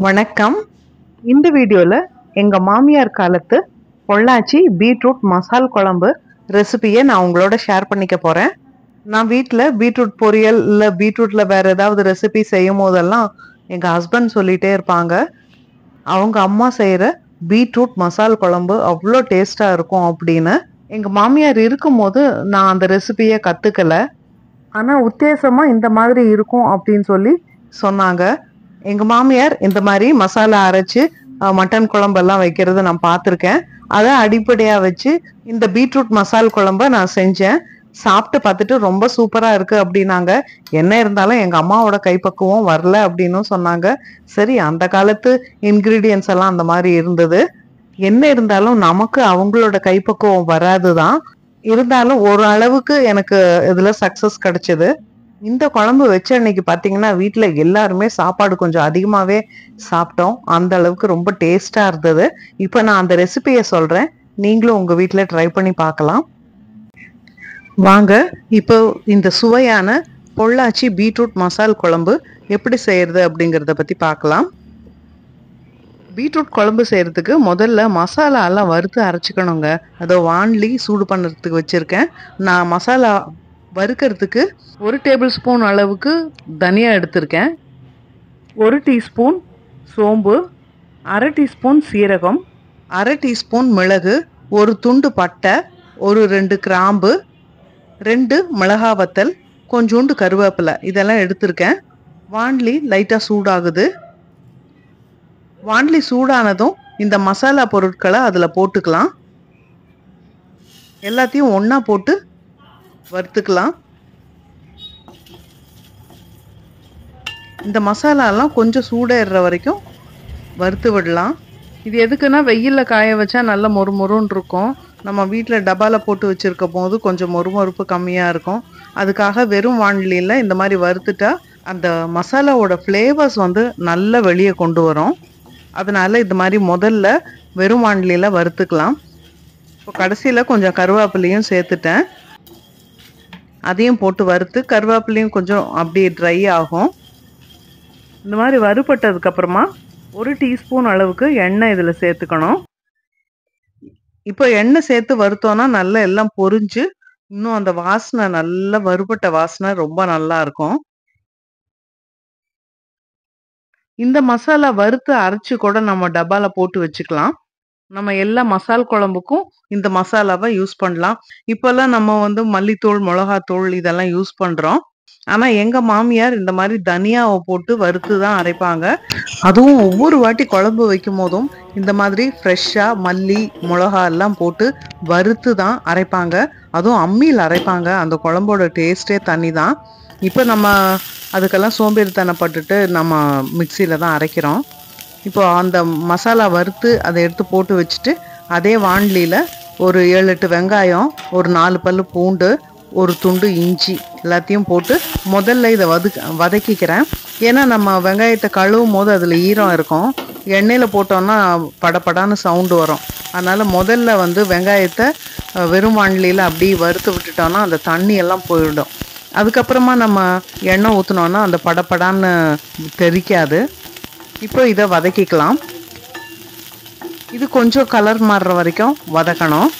வணக்கம். இந்த வீடியோவில் எங்கள் மாமியார் காலத்து பொள்ளாச்சி பீட்ரூட் மசால் குழம்பு ரெசிபியை நான் உங்களோட ஷேர் பண்ணிக்க போகிறேன். நான் வீட்டில் பீட்ரூட் பொரியல் இல்லை பீட்ரூட்டில் வேறு ஏதாவது ரெசிபி செய்யும் போதெல்லாம் எங்கள் ஹஸ்பண்ட் சொல்லிகிட்டே இருப்பாங்க, அவங்க அம்மா செய்கிற பீட்ரூட் மசால் குழம்பு அவ்வளோ டேஸ்ட்டாக இருக்கும் அப்படின்னு. எங்கள் மாமியார் இருக்கும்போது நான் அந்த ரெசிபியை கற்றுக்கலை, ஆனால் உத்தேசமாக இந்த மாதிரி இருக்கும் அப்படின்னு சொல்லி சொன்னாங்க. எங்கள் மாமியார் இந்த மாதிரி மசாலா அரைச்சி மட்டன் குழம்பெல்லாம் வைக்கிறத நான் பார்த்துருக்கேன். அதை அடிப்படையாக வச்சு இந்த பீட்ரூட் மசால் குழம்ப நான் செஞ்சேன். சாப்பிட்டு பார்த்துட்டு ரொம்ப சூப்பராக இருக்குது அப்படின்னாங்க. என்ன இருந்தாலும் எங்கள் அம்மாவோட கைப்பக்குவம் வரல அப்படின்னு சொன்னாங்க. சரி, அந்த காலத்து இன்க்ரீடியன்ஸ் எல்லாம் அந்த மாதிரி இருந்தது. என்ன இருந்தாலும் நமக்கு அவங்களோட கைப்பக்குவம் வராது தான். இருந்தாலும் ஒரு அளவுக்கு எனக்கு இதில் சக்ஸஸ் கிடைச்சது. இந்த குழம்பு வச்ச அன்னைக்கு பார்த்தீங்கன்னா வீட்டில் எல்லாருமே சாப்பாடு கொஞ்சம் அதிகமாகவே சாப்பிட்டோம். அந்த அளவுக்கு ரொம்ப டேஸ்டாக இருந்தது. இப்போ நான் அந்த ரெசிபியை சொல்கிறேன், நீங்களும் உங்கள் வீட்டில் ட்ரை பண்ணி பார்க்கலாம். வாங்க இப்போ இந்த சுவையான பொள்ளாச்சி பீட்ரூட் மசால் குழம்பு எப்படி செய்கிறது அப்படிங்கிறத பற்றி பார்க்கலாம். பீட்ரூட் குழம்பு செய்கிறதுக்கு முதல்ல மசாலாலாம் வறுத்து அரைச்சிக்கணுங்க. அதை வாண்லி சூடு பண்ணுறதுக்கு வச்சுருக்கேன். நான் மசாலா வறுக்கிறதுக்கு 1 டேபிள் ஸ்பூன் அளவுக்கு தனியா எடுத்திருக்கேன், 1 டீஸ்பூன் சோம்பு, 1/2 டீஸ்பூன் சீரகம், 1/2 டீஸ்பூன் மிளகு, 1 துண்டு பட்டை, 2 கிராம்பு, 2 மிளகா வத்தல், கொஞ்சோண்டு கருவேப்பிலை, இதெல்லாம் எடுத்திருக்கேன். வாண்லி லைட்டாக சூடாகுது. வாண்லி சூடானதும் இந்த மசாலா பொருட்களை அதில் போட்டுக்கலாம். எல்லாத்தையும் ஒன்றா போட்டு வறுத்துக்கலாம். இந்த மசாலாலாம் கொஞ்சம் சூடேறுற வரைக்கும் வறுத்து விடலாம். இது எதுக்குன்னா வெயிலில் காய வச்சா நல்லா மொறுமொறுன்னு இருக்கும். நம்ம வீட்டில் டப்பாவில் போட்டு வச்சுருக்க போது கொஞ்சம் மொறுமொறுப்பு கம்மியாக இருக்கும். அதுக்காக வெறும் வானிலையில் இந்த மாதிரி வறுத்துட்டா அந்த மசாலாவோட ஃப்ளேவர்ஸ் நல்லா வெளியே கொண்டு வரும். அதனால் இது மாதிரி முதல்ல வெறும் வானிலையில் வறுத்துக்கலாம். இப்போ கடைசியில் கொஞ்சம் கருவேப்பிலையும் சேர்த்துட்டேன். அதையும் போட்டு வறுத்து கருவேப்பிலையும் கொஞ்சம் அப்படியே ட்ரை ஆகும். இந்த மாதிரி வறுபட்டதுக்கப்புறமா 1 டீஸ்பூன் அளவுக்கு எண்ணெய் இதில் சேர்த்துக்கணும். இப்போ எண்ணெய் சேர்த்து வறுத்தோன்னா நல்லா எல்லாம் பொரிஞ்சு இன்னும் அந்த வாசனை, நல்லா வறுபட்ட வாசனை ரொம்ப நல்லா இருக்கும். இந்த மசாலா வறுத்து அரைச்சி கூட நம்ம டப்பாவில் போட்டு வச்சுக்கலாம். நம்ம எல்லா மசால் குழம்புக்கும் இந்த மசாலாவை யூஸ் பண்ணலாம். இப்போல்லாம் நம்ம மல்லித்தூள், மிளகாத்தூள் இதெல்லாம் யூஸ் பண்ணுறோம். ஆனால் எங்கள் மாமியார் இந்த மாதிரி தனியாவை போட்டு வறுத்து தான் அரைப்பாங்க. அதுவும் ஒவ்வொரு வாட்டி குழம்பு வைக்கும் போதும் இந்த மாதிரி ஃப்ரெஷ்ஷாக மல்லி, மிளகா எல்லாம் போட்டு வறுத்து தான் அரைப்பாங்க. அதுவும் அம்மியில் அரைப்பாங்க. அந்த குழம்போட டேஸ்ட்டே தனி தான். இப்போ நம்ம அதுக்கெல்லாம் சோம்பேறித்தனப்பட்டுட்டு நம்ம மிக்சியில் தான் அரைக்கிறோம். இப்போ அந்த மசாலா வறுத்து அதை எடுத்து போட்டு வச்சுட்டு அதே வாண்லியில் ஒரு 7-8 வெங்காயம், ஒரு 4 பல்லு பூண்டு, ஒரு துண்டு இஞ்சி எல்லாத்தையும் போட்டு முதல்ல இதை வதக்கிக்கிறேன். ஏன்னா நம்ம வெங்காயத்தை கழுவும் போது அதில் ஈரம் இருக்கும். எண்ணெயில் போட்டோன்னா படப்படான்னு சவுண்டு வரும். அதனால் முதல்ல வெங்காயத்தை வெறும் வாண்லியில் அப்படி வறுத்து விட்டுட்டோன்னா அந்த தண்ணி எல்லாம் போயிடும். அதுக்கப்புறமா நம்ம எண்ணெய் ஊற்றினோன்னா அந்த படப்படான்னு தெரிக்காது. இப்போ இதை வதக்கிக்கலாம். இது கொஞ்சம் கலர் மாறுற வரைக்கும் வதக்கணும்.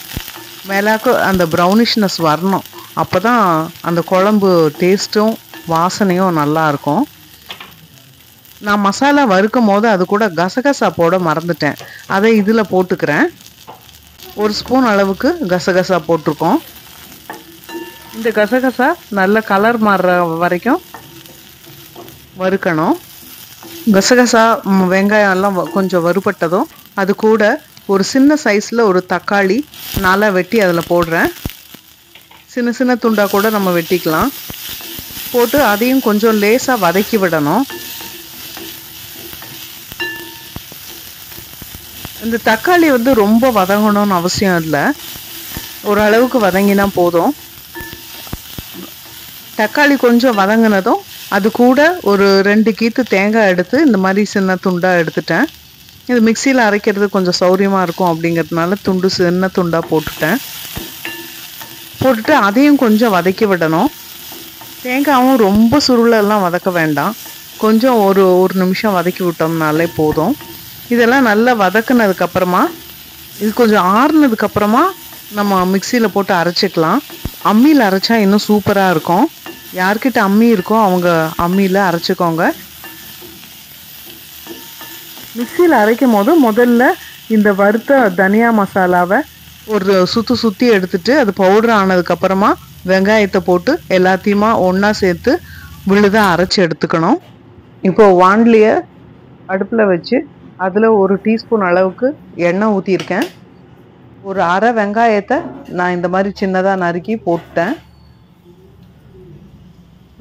மேலாக்க அந்த ப்ரௌனிஷ்னஸ் வரணும். அப்போ தான் அந்த குழம்பு டேஸ்ட்டும் வாசனையும் நல்லாயிருக்கும். நான் மசாலா வறுக்கும் போது அது கூட கசகசா போட மறந்துட்டேன். அதை இதில் போட்டுக்கிறேன். 1 ஸ்பூன் அளவுக்கு கசகசா போட்டிருக்கோம். இந்த கசகசா நல்ல கலர் மாறுற வரைக்கும் வறுக்கணும். கசகசா, வெங்காயம் எல்லாம் கொஞ்சம் வறுபட்டதும் அது கூட ஒரு சின்ன சைஸில் ஒரு தக்காளி 4 வெட்டி அதில் போடுறேன். சின்ன சின்ன துண்டாக கூட நம்ம வெட்டிக்கலாம். போட்டு அதையும் கொஞ்சம் லேசாக வதக்கி விடணும். இந்த தக்காளி ரொம்ப வதங்கணும்னு அவசியம் இல்லை, ஓரளவுக்கு வதங்கினா போதும். தக்காளி கொஞ்சம் வதங்கினதும் அது கூட ஒரு 2 கீத்து தேங்காய் எடுத்து இந்த மாதிரி சின்ன துண்டாக எடுத்துட்டேன். இது மிக்சியில் அரைக்கிறது கொஞ்சம் சௌரியமாக இருக்கும் அப்படிங்கிறதுனால சின்ன துண்டாக போட்டுட்டேன். போட்டுட்டு அதையும் கொஞ்சம் வதக்கி விடணும். தேங்காயும் ரொம்ப சுருளெல்லாம் வதக்க வேண்டாம். கொஞ்சம் ஒரு நிமிஷம் வதக்கி விட்டோம்னாலே போதும். இதெல்லாம் நல்லா வதக்குனதுக்கப்புறமா இது கொஞ்சம் ஆறுனதுக்கப்புறமா நம்ம மிக்சியில் போட்டு அரைச்சிக்கலாம். அம்மியில் அரைச்சா இன்னும் சூப்பராக இருக்கும். யார்கிட்ட அம்மி இருக்கோ அவங்க அம்மியில் அரைச்சிக்கோங்க. மிக்சியில் அரைக்கும் போது முதல்ல இந்த வறுத்த தனியா மசாலாவை ஒரு சுற்றி எடுத்துட்டு அது பவுடர் ஆனதுக்கப்புறமா வெங்காயத்தை போட்டு எல்லாத்தையுமா ஒன்றா சேர்த்து விழுதாக அரைச்சி எடுத்துக்கணும். இப்போது வாண்டிலியை அடுப்பில் வச்சு அதில் 1 டீஸ்பூன் அளவுக்கு எண்ணெய் ஊற்றியிருக்கேன். ஒரு அரை வெங்காயத்தை நான் இந்த மாதிரி சின்னதாக நறுக்கி போட்டேன்.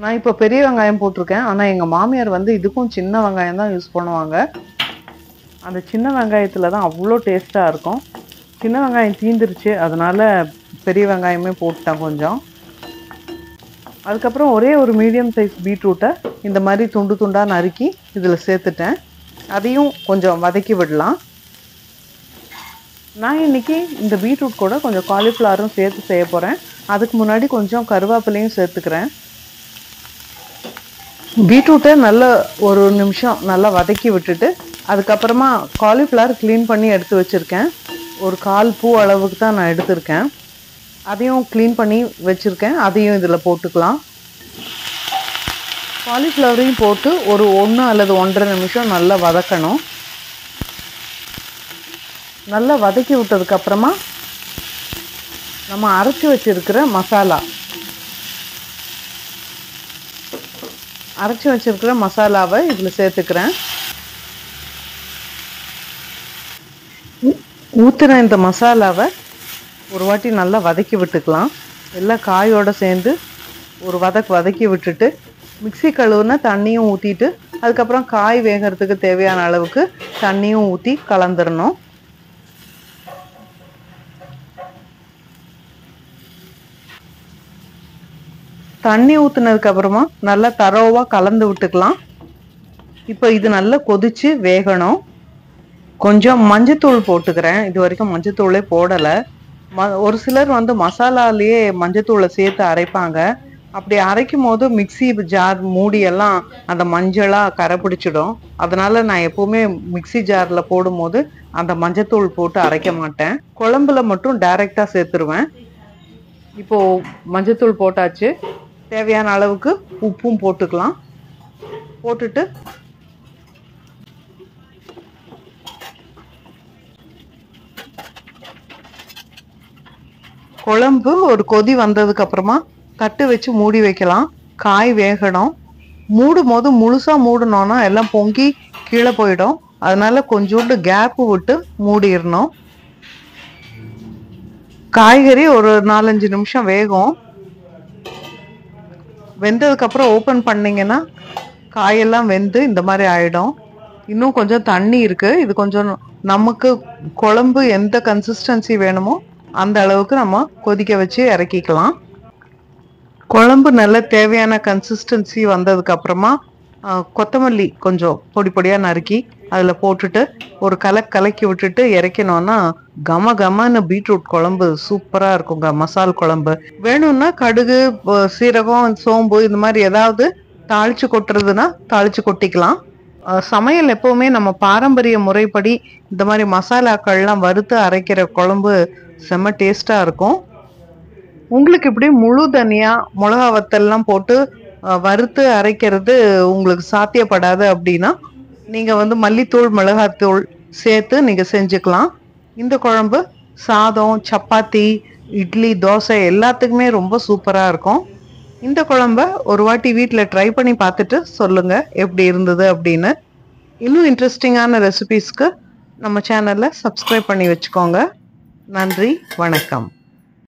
நான் இப்போ பெரிய வெங்காயம் போட்டிருக்கேன். ஆனால் எங்கள் மாமியார் வந்து இதுக்கும் சின்ன வெங்காயம் தான் யூஸ் பண்ணுவாங்க. அந்த சின்ன வெங்காயத்தில் தான் அவ்வளோ டேஸ்ட்டாக இருக்கும். சின்ன வெங்காயம் தீந்துருச்சு, அதனால் பெரிய வெங்காயமே போட்டேன் கொஞ்சம். அதுக்கப்புறம் ஒரே ஒரு மீடியம் சைஸ் பீட்ரூட்டை இந்த மாதிரி துண்டு துண்டாக நறுக்கி இதில் சேர்த்துட்டேன். அதையும் கொஞ்சம் வதக்கி விடலாம். நான் இன்றைக்கி இந்த பீட்ரூட் கூட கொஞ்சம் காலிஃப்ளவரும் சேர்த்து செய்ய போகிறேன். அதுக்கு முன்னாடி கொஞ்சம் கருவேப்பிலையும் சேர்த்துக்கிறேன். பீட்ரூட்டை நல்லா ஒரு நிமிஷம் நல்லா வதக்கி விட்டுட்டு அதுக்கப்புறமா காலிஃப்ளவர் க்ளீன் பண்ணி எடுத்து வச்சுருக்கேன். ஒரு 1/4 பூ அளவுக்கு தான் நான் எடுத்திருக்கேன். அதையும் க்ளீன் பண்ணி வச்சுருக்கேன். அதையும் இதில் போட்டுக்கலாம். காலிஃப்ளவரையும் போட்டு ஒரு 1 அல்லது 1.5 நிமிஷம் நல்லா வதக்கணும். நல்லா வதக்கி விட்டதுக்கப்புறமா நம்ம அரைச்சி வச்சுருக்கிற மசாலாவை இதில் சேர்த்துக்கிறேன். ஊற்றுன இந்த மசாலாவை ஒரு வாட்டி நல்லா வதக்கி விட்டுக்கலாம். எல்லாம் காயோடு சேர்ந்து ஒரு வதக்கி விட்டுட்டு மிக்ஸி கழுவுன தண்ணியும் ஊற்றிட்டு அதுக்கப்புறம் காய் வேகிறதுக்கு தேவையான அளவுக்கு தண்ணியும் ஊற்றி கலந்துடணும். தண்ணி ஊற்றுனதுக்கப்புறமா நல்லா தரோவாக கலந்து விட்டுக்கலாம். இப்போ இது நல்லா கொதித்து வேகணும். கொஞ்சம் மஞ்சத்தூள் போட்டுக்கிறேன். இது வரைக்கும் மஞ்சத்தூளே போடலை. ஒரு சிலர் வந்து மசாலாலேயே மஞ்சத்தூளை சேர்த்து அரைப்பாங்க. அப்படி அரைக்கும் போது மிக்ஸி ஜார் மூடியெல்லாம் அந்த மஞ்சளாக கரை பிடிச்சிடும். அதனால் நான் எப்போவுமே மிக்ஸி ஜாரில் போடும்போது அந்த மஞ்சத்தூள் போட்டு அரைக்க மாட்டேன். குழம்புல மட்டும் டைரெக்டாக சேர்த்துருவேன். இப்போது மஞ்சத்தூள் போட்டாச்சு. தேவையான அளவுக்கு உப்பும் போட்டுக்கலாம். போட்டுட்டு குழம்பு ஒரு கொதி வந்ததுக்கு அப்புறமா தட்டு வச்சு மூடி வைக்கலாம். காய் வேகணும். மூடும் போது முழுசாக மூடணும்னா எல்லாம் பொங்கி கீழே போயிடும். அதனால கொஞ்சோண்டு கேப்பு விட்டு மூடிடணும். காய்கறி ஒரு 4-5 நிமிஷம் வேகும். வெந்ததுக்கப்புறம் ஓப்பன் பண்ணிங்கன்னா காயெல்லாம் வெந்து இந்த மாதிரி ஆகிடும். இன்னும் கொஞ்சம் தண்ணி இருக்குது. இது கொஞ்சம் நமக்கு குழம்பு எந்த கன்சிஸ்டன்சி வேணுமோ அந்த அளவுக்கு நம்ம கொதிக்க வச்சு இறக்கிக்கலாம். குழம்பு நல்ல தேவையான கன்சிஸ்டன்சி வந்ததுக்கப்புறமா கொத்தமல்லி கொஞ்சம் பொடி பொடியாக நறுக்கி அதில் போட்டுட்டு ஒரு கலக்கி விட்டுட்டு இறக்கணும்னா கமன்னு பீட்ரூட் குழம்பு சூப்பராக இருக்குங்க. மசால் குழம்பு வேணும்னா கடுகு, சீரகம், சோம்பு இந்த மாதிரி ஏதாவது தாளித்து கொட்டுறதுன்னா தாளித்து கொட்டிக்கலாம். சமையல் எப்போவுமே நம்ம பாரம்பரிய முறைப்படி இந்த மாதிரி மசாலாக்கள்லாம் வறுத்து அரைக்கிற குழம்பு செம்ம டேஸ்ட்டாக இருக்கும். உங்களுக்கு இப்படி முழு தனியா மிளகா வத்தல்லாம் போட்டு வறுத்து அரைக்கிறது உங்களுக்கு சாத்தியப்படாது அப்படின்னா நீங்கள் வந்து மல்லித்தூள், மிளகாத்தூள் சேர்த்து நீங்கள் செஞ்சுக்கலாம். இந்த குழம்பு சாதம், சப்பாத்தி, இட்லி, தோசை எல்லாத்துக்குமே ரொம்ப சூப்பராக இருக்கும். இந்த குழம்ப ஒரு வாட்டி வீட்டில் ட்ரை பண்ணி பார்த்துட்டு சொல்லுங்கள் எப்படி இருந்தது அப்படின்னு. இன்னும் இன்ட்ரெஸ்டிங்கான ரெசிபீஸ்க்கு நம்ம சேனலை சப்ஸ்கிரைப் பண்ணி வச்சுக்கோங்க. நன்றி, வணக்கம்.